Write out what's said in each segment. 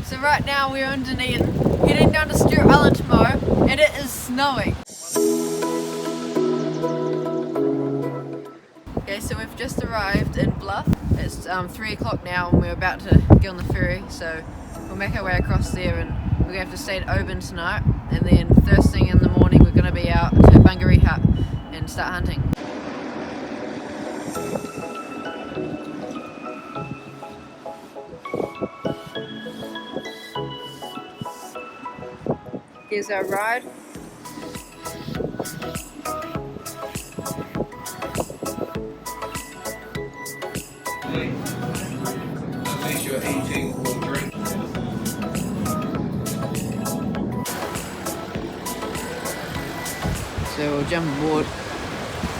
So right now we're in Dunedin, heading down to Stewart Island tomorrow, and it is snowing. Okay, so we've just arrived in Bluff. It's 3 o'clock now and we're about to get on the ferry, so we'll make our way across there, and we're going to have to stay at Oban tonight, and then first thing in the morning we're going to be out to Bungaree Hut and start hunting. Here's our ride. Unless you're eating or drinking. So we'll jump aboard,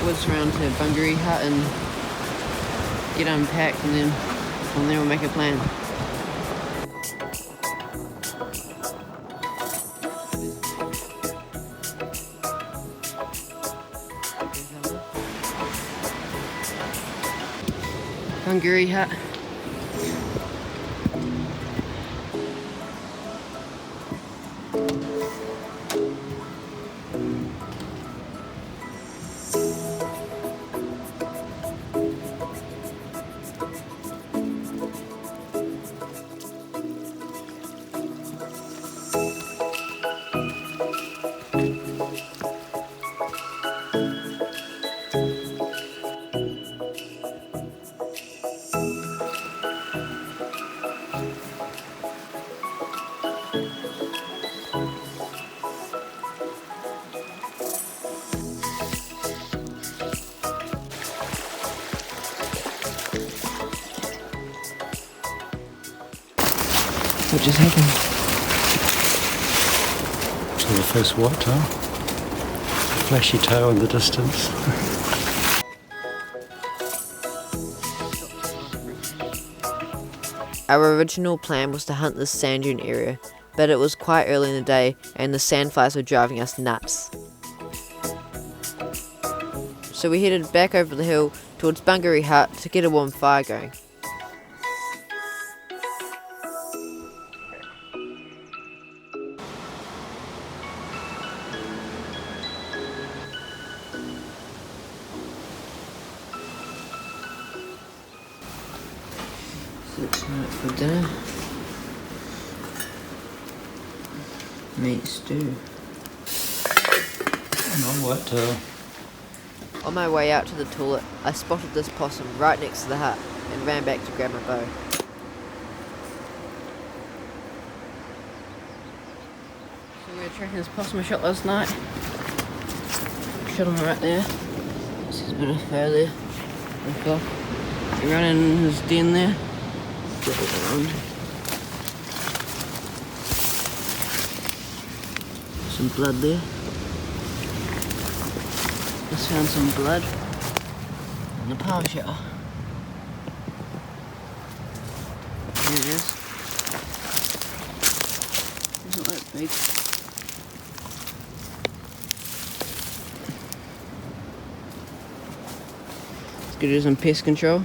woods around to Bungaree Hut and get unpacked, and then from there we'll make a plan. Bungaree Hut. What just happened? So the first whitetail, flashy tail in the distance. Our original plan was to hunt this sand dune area, but it was quite early in the day and the sandflies were driving us nuts. So we headed back over the hill towards Bungaree Hut to get a warm fire going. Tonight for dinner, meat stew. Not whitetail. On my way out to the toilet, I spotted this possum right next to the hut and ran back to grab my bow. So we were tracking this possum I shot last night. Shot him right there. There's a bit of fur there. Look off. He ran in his den there. Some blood there. Just found some blood in the power shower. There it is. It's not that big. Let's go do some pest control.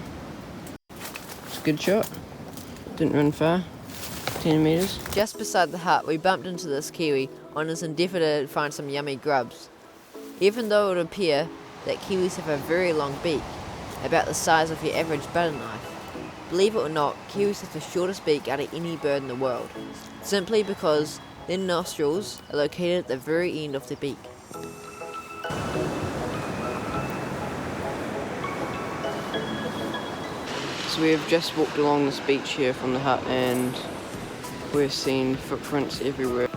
It's a good shot. Didn't run far, 10 metres. Just beside the hut, we bumped into this kiwi on his endeavour to find some yummy grubs. Even though it would appear that kiwis have a very long beak, about the size of your average butter knife, believe it or not, kiwis have the shortest beak out of any bird in the world, simply because their nostrils are located at the very end of the beak. So we have just walked along this beach here from the hut and we've seen footprints everywhere.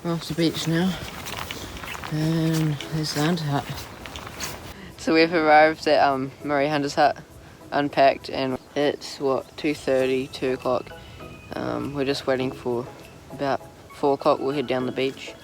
We're off the beach now, and there's the hunter hut. So we've arrived at Murray Hunter's hut, unpacked, and it's what, 2:30, 2 o'clock. We're just waiting for about 4 o'clock. We'll head down the beach.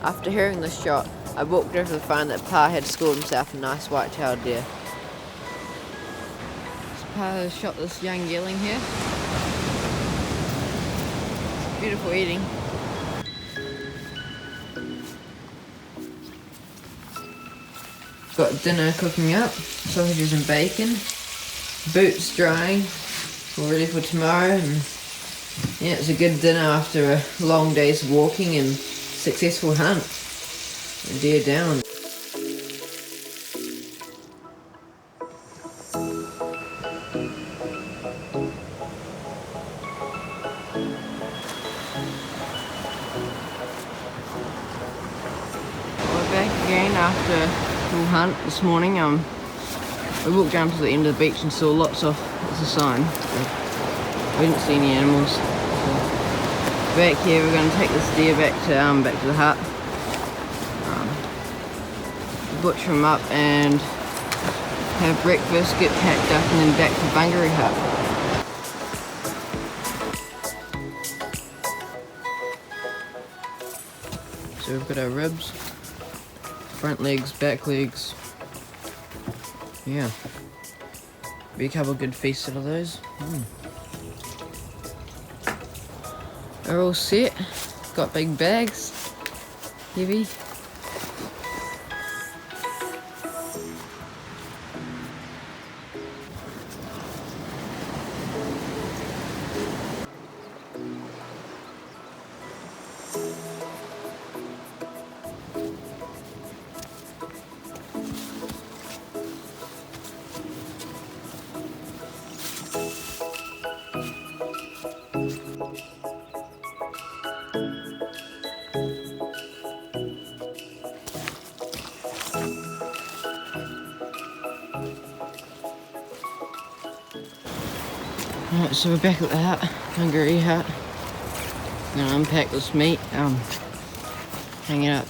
After hearing this shot, I walked over to find that Pa had scored himself a nice white-tailed deer. So Pa has shot this young yearling here. It's beautiful eating. Got dinner cooking up, sausages and bacon, boots drying, all ready for tomorrow. And yeah, it's a good dinner after a long day's walking and successful hunt. A deer down. We're back again after a little hunt this morning. We walked down to the end of the beach and saw lots of, there's a sign, so we didn't see any animals. So back here we're going to take this deer back to the hut. Butcher him up and have breakfast, get packed up, and then back to Bungaree hut. So we've got our ribs, front legs, back legs. Yeah, be a couple of good feasts out of those. They're all set, got big bags, heavy. Alright, so we're back at the hut, Bungaree hut. I'm gonna unpack this meat, hang it up,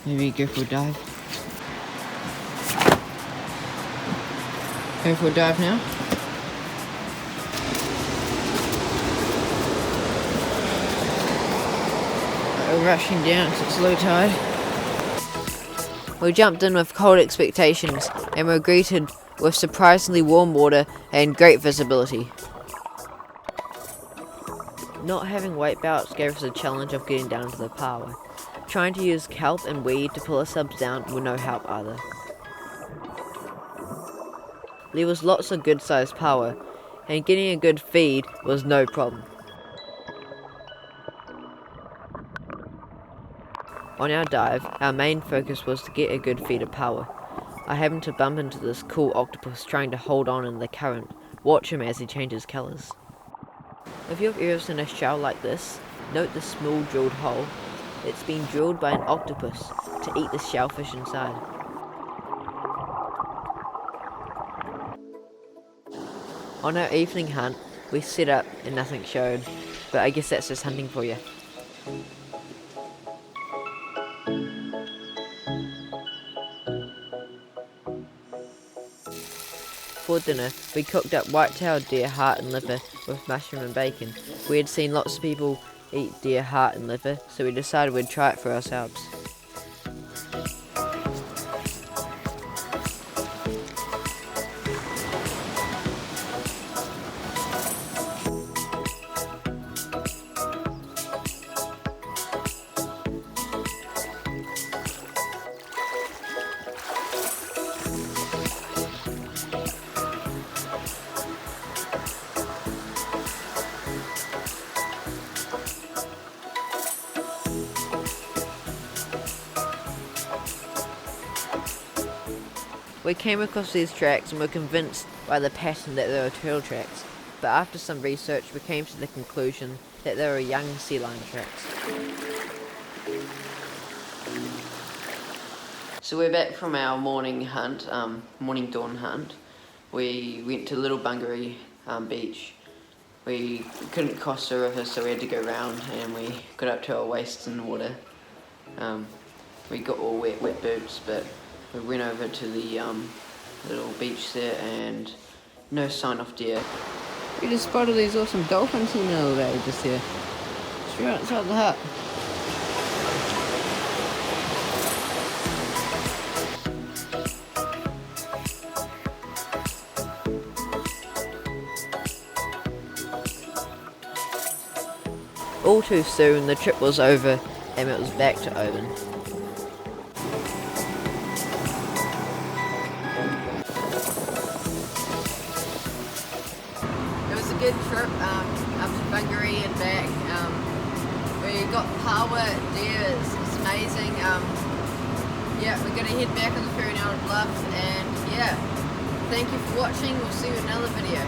maybe go for a dive. Go for a dive now. We're rushing down because it's low tide. We jumped in with cold expectations and were greeted with surprisingly warm water and great visibility. Not having weight belts gave us a challenge of getting down to the Paua. Trying to use kelp and weed to pull ourselves down were no help either. There was lots of good sized Paua, and getting a good feed was no problem. On our dive, our main focus was to get a good feed of Paua. I happened to bump into this cool octopus trying to hold on in the current. Watch him as he changes colours. If you've ever seen a shell like this, note the small drilled hole. It's been drilled by an octopus to eat the shellfish inside. On our evening hunt, we set up and nothing showed, but I guess that's just hunting for you. For dinner, we cooked up white-tailed deer heart and liver with mushroom and bacon. We had seen lots of people eat deer heart and liver, so we decided we'd try it for ourselves. We came across these tracks and were convinced by the pattern that they were turtle tracks, but after some research we came to the conclusion that they were young sea lion tracks. So we're back from our morning hunt, morning dawn hunt. We went to Little Bungaree beach. We couldn't cross the river, so we had to go round, and we got up to our waists in the water. We got all wet boots, but we went over to the little beach there and no sign of deer. We just spotted these awesome dolphins in the middle of the day just here. Straight outside the hut. All too soon the trip was over and it was back to Oban. It was a good trip up to Bungaree and back. We got Paua deer, it's amazing. Yeah, we're going to head back on the ferry now to Bluff, and yeah, thank you for watching. We'll see you in another video.